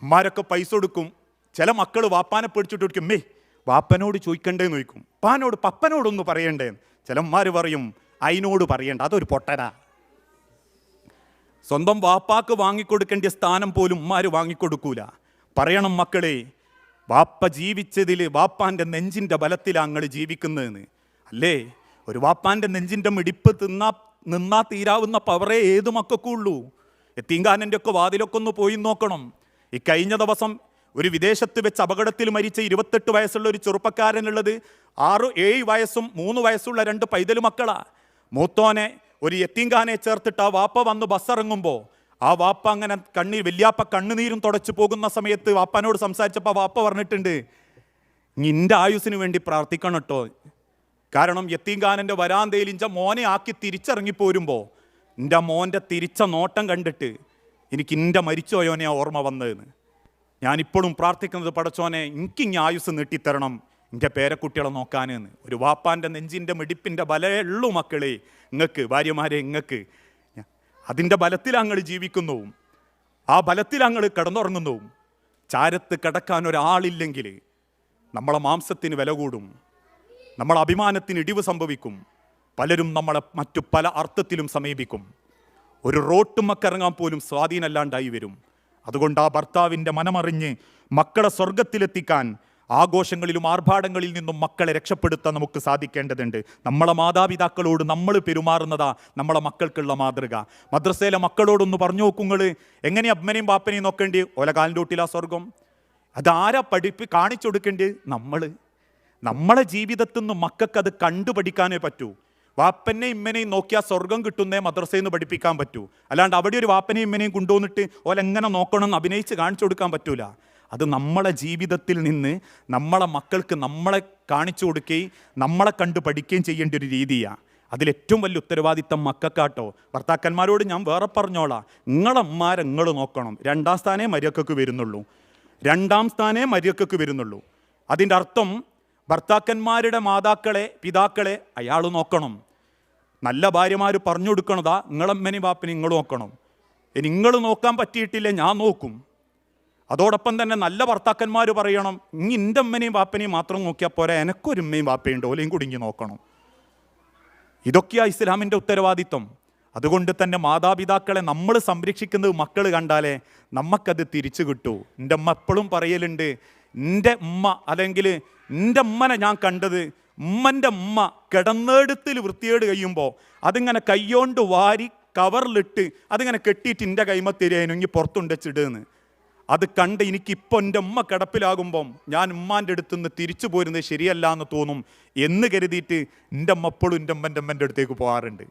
ഉമ്മാരൊക്കെ പൈസ കൊടുക്കും. ചില മക്കൾ വാപ്പാനെ പേടിച്ചിട്ട് കൊടുക്കും, വാപ്പനോട് ചോദിക്കണ്ടേന്ന് ചോദിക്കും, പപ്പനോടൊന്ന് പറയണ്ടേ. ചില ഉമ്മാർ പറയും അതിനോട് പറയണ്ട, അതൊരു പൊട്ടനാ. സ്വന്തം വാപ്പാക്ക് വാങ്ങിക്കൊടുക്കേണ്ട സ്ഥാനം പോലും ഉമ്മാർ വാങ്ങിക്കൊടുക്കൂല. പറയണം മക്കളെ, വാപ്പ ജീവിച്ചതിൽ വാപ്പാൻ്റെ നെഞ്ചിൻ്റെ ബലത്തിലാണ് നിങ്ങൾ ജീവിക്കുന്നതെന്ന്. അല്ലേ, ഒരു വാപ്പാൻ്റെ നെഞ്ചിൻ്റെ മിടിപ്പ് നിന്നാ തീരാവുന്ന പവറേ ഏത് മക്കൾക്കുള്ളൂ. എത്തീങ്കാനൻ്റെ ഒക്കെ വാതിലൊക്കെ ഒന്ന് പോയി നോക്കണം. ഈ കഴിഞ്ഞ ദിവസം ഒരു വിദേശത്ത് വെച്ച് അപകടത്തിൽ മരിച്ച 28 വയസ്സുള്ള ഒരു ചെറുപ്പക്കാരനുള്ളത് 6-7 വയസ്സും 3 വയസ്സുള്ള 2 പൈതൽ മക്കളാ. മൂത്തോനെ ഒരു യത്തീങ്കാനെ ചേർത്തിട്ട് ആ വാപ്പ വന്ന് ബസ്സിറങ്ങുമ്പോൾ ആ വാപ്പ അങ്ങനെ വല്യാപ്പ കണ്ണുനീരും തുടച്ചു പോകുന്ന സമയത്ത് വാപ്പനോട് സംസാരിച്ചപ്പോൾ വാപ്പ പറഞ്ഞിട്ടുണ്ട്, നിന്റെ ആയുസ്സിന് വേണ്ടി പ്രാർത്ഥിക്കണം കേട്ടോ. കാരണം യത്തീങ്കാനൻ്റെ വരാന്തയിൽ ഇഞ്ച മോനെ ആക്കി തിരിച്ചിറങ്ങിപ്പോരുമ്പോൾ എൻ്റെ മോൻ്റെ തിരിച്ച നോട്ടം കണ്ടിട്ട് എനിക്ക് എൻ്റെ മരിച്ചോയോനെ ഓർമ്മ വന്നതെന്ന്. ഞാനിപ്പോഴും പ്രാർത്ഥിക്കുന്നത്, പടച്ചോനെ എനിക്കിങ്ങ് ആയുസ് നീട്ടിത്തരണം എൻ്റെ പേരക്കുട്ടികളെ നോക്കാനെന്ന്. ഒരു വാപ്പാൻ്റെ നെഞ്ചിൻ്റെ മിടിപ്പിൻ്റെ ബലമേ ഉള്ളൂ മക്കളെ നിങ്ങൾക്ക്, ഭാര്യമാരെ നിങ്ങൾക്ക്. അതിൻ്റെ ബലത്തിൽ ഞങ്ങൾ ജീവിക്കുന്നവും ആ ബലത്തിൽ ഞങ്ങൾ കിടന്നുറങ്ങുന്നവും. ചാരത്ത് കിടക്കാൻ ഒരാളില്ലെങ്കിൽ നമ്മളെ മാംസത്തിന് വില കൂടും, നമ്മളെ അഭിമാനത്തിന് ഇടിവ് സംഭവിക്കും. പലരും നമ്മളെ മറ്റു പല അർത്ഥത്തിലും സമീപിക്കും. ഒരു റോട്ടുമക്കിറങ്ങാൻ പോലും സ്വാധീനമല്ലാണ്ടായി വരും. അതുകൊണ്ട് ആ ഭർത്താവിൻ്റെ മനമറിഞ്ഞ് മക്കളെ സ്വർഗത്തിലെത്തിക്കാൻ ആഘോഷങ്ങളിലും ആർഭാടങ്ങളിൽ നിന്നും മക്കളെ രക്ഷപ്പെടുത്താൻ നമുക്ക് സാധിക്കേണ്ടതുണ്ട്. നമ്മളെ മാതാപിതാക്കളോട് നമ്മൾ പെരുമാറുന്നതാ നമ്മളെ മക്കൾക്കുള്ള മാതൃക. മദ്രസയിലെ മക്കളോടൊന്ന് പറഞ്ഞു നോക്കുങ്ങൾ, എങ്ങനെയാ അമ്മനെയും ബാപ്പനെയും നോക്കേണ്ടി? കാലിൻ്റെ സ്വർഗം അതാരാ കാണിച്ചു കൊടുക്കേണ്ടത്? നമ്മളെ ജീവിതത്തിൽ നിന്ന് മക്കൾക്ക് അത് കണ്ടുപഠിക്കാനേ പറ്റൂ. വാപ്പനെയും ഇമ്മനെയും നോക്കിയാൽ സ്വർഗം കിട്ടുന്നേ മദ്രസയിൽ നിന്ന് പഠിപ്പിക്കാൻ പറ്റൂ. അല്ലാണ്ട് അവിടെ ഒരു വാപ്പനെയും ഇമ്മനെയും കൊണ്ടുവന്നിട്ട് എങ്ങനെ നോക്കണം എന്ന് അഭിനയിച്ച് കാണിച്ചു കൊടുക്കാൻ പറ്റൂല. അത് നമ്മളെ ജീവിതത്തിൽ നിന്ന് നമ്മളെ മക്കൾക്ക് നമ്മളെ കാണിച്ചു കൊടുക്കുകയും നമ്മളെ കണ്ട് പഠിക്കുകയും ചെയ്യേണ്ട ഒരു രീതിയാണ്. അതിലേറ്റവും വലിയ ഉത്തരവാദിത്തം മക്കൾക്കാട്ടോ. ഭർത്താക്കന്മാരോട് ഞാൻ വേറെ പറഞ്ഞോളാം, നിങ്ങളമ്മാരെ നിങ്ങൾ നോക്കണം. 2ാം സ്ഥാനേ മര്യാദക്ക് വരുന്നുള്ളൂ. അതിൻ്റെ അർത്ഥം ഭർത്താക്കന്മാരുടെ പിതാക്കളെ അയാൾ നോക്കണം. നല്ല ഭാര്യമാർ പറഞ്ഞു കൊടുക്കണതാ, നിങ്ങളമ്മനെയും ബാപ്പനെയും നിങ്ങൾ നോക്കണം. നിങ്ങൾ നോക്കാൻ പറ്റിയിട്ടില്ല, ഞാൻ നോക്കും. അതോടൊപ്പം തന്നെ നല്ല ഭർത്താക്കന്മാർ പറയണം, എൻ്റെ അമ്മനെയും ബാപ്പനെയും മാത്രം നോക്കിയാൽ പോരാ, എനക്കൊരു ഉമ്മയും ബാപ്പയുണ്ട്, ഓലെയും കുടുങ്ങി നോക്കണം. ഇതൊക്കെയാ ഇസ്ലാമിൻ്റെ ഉത്തരവാദിത്വം. അതുകൊണ്ട് തന്നെ മാതാപിതാക്കളെ നമ്മൾ സംരക്ഷിക്കുന്നത് മക്കൾ കണ്ടാലേ നമുക്കത് തിരിച്ചു കിട്ടൂ. എൻ്റെ അമ്മ എപ്പോഴും പറയലുണ്ട്, എൻ്റെ ഉമ്മ അല്ലെങ്കിൽ എൻ്റെ ഉമ്മനെ ഞാൻ കണ്ടത്, ഉമ്മൻ്റെ ഉമ്മ കിടന്നെടുത്തിൽ വൃത്തിയേട് കഴിയുമ്പോൾ അതിങ്ങനെ കൈയോണ്ട് വാരി കവറിലിട്ട് അതിങ്ങനെ കെട്ടിയിട്ട് എൻ്റെ കൈമ തരികയും ഇനി പുറത്തുണ്ടച്ചിടുന്ന്. അത് കണ്ട് എനിക്കിപ്പോൾ എൻ്റെ ഉമ്മ കിടപ്പിലാകുമ്പം ഞാൻ ഉമ്മാൻ്റെ അടുത്ത് നിന്ന് തിരിച്ചു പോരുന്നത് ശരിയല്ല എന്ന് തോന്നും എന്ന് കരുതിയിട്ട് എൻ്റെ അമ്മ എപ്പോഴും എൻ്റെ അമ്മൻ്റെ അടുത്തേക്ക് പോകാറുണ്ട്.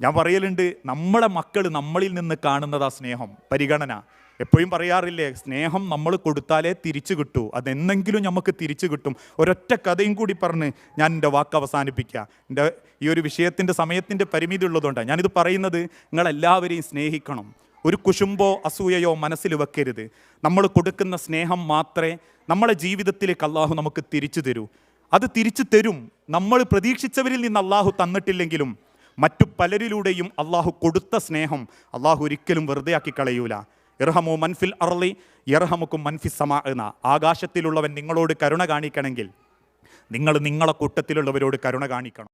ഞാൻ പറയലുണ്ട്, നമ്മളെ മക്കൾ നമ്മളിൽ നിന്ന് കാണുന്നതാ സ്നേഹം, പരിഗണന. എപ്പോഴും പറയാറില്ലേ, സ്നേഹം നമ്മൾ കൊടുത്താലേ തിരിച്ചു കിട്ടൂ. അതെന്നെങ്കിലും നമുക്ക് തിരിച്ചു കിട്ടും. ഒരൊറ്റ കഥയും കൂടി പറഞ്ഞ് ഞാൻ എൻ്റെ വാക്ക് അവസാനിപ്പിക്കുക. എൻ്റെ ഈ ഒരു വിഷയത്തിൻ്റെ സമയത്തിൻ്റെ പരിമിതി ഉള്ളതുകൊണ്ടാണ് ഞാനിത് പറയുന്നത്. നിങ്ങളെല്ലാവരെയും സ്നേഹിക്കണം. ഒരു കുശുമ്പോ അസൂയയോ മനസ്സിൽ വെക്കരുത്. നമ്മൾ കൊടുക്കുന്ന സ്നേഹം മാത്രമേ നമ്മളെ ജീവിതത്തിലേക്ക് അള്ളാഹു നമുക്ക് തിരിച്ചു തരൂ. അത് തിരിച്ചു തരും. നമ്മൾ പ്രതീക്ഷിച്ചവരിൽ നിന്ന് അള്ളാഹു തന്നിട്ടില്ലെങ്കിലും മറ്റു പലരിലൂടെയും അള്ളാഹു കൊടുത്ത സ്നേഹം അള്ളാഹു ഒരിക്കലും വെറുതെ ആക്കി കളയൂല. ഇർഹമു മൻഫിൽ അർളി യർഹമുക്കും മൻഫിസ് സമാ എന്ന. ആകാശത്തിലുള്ളവൻ നിങ്ങളോട് കരുണ കാണിക്കണമെങ്കിൽ നിങ്ങൾ നിങ്ങളെ കൂട്ടത്തിലുള്ളവരോട് കരുണ കാണിക്കണം.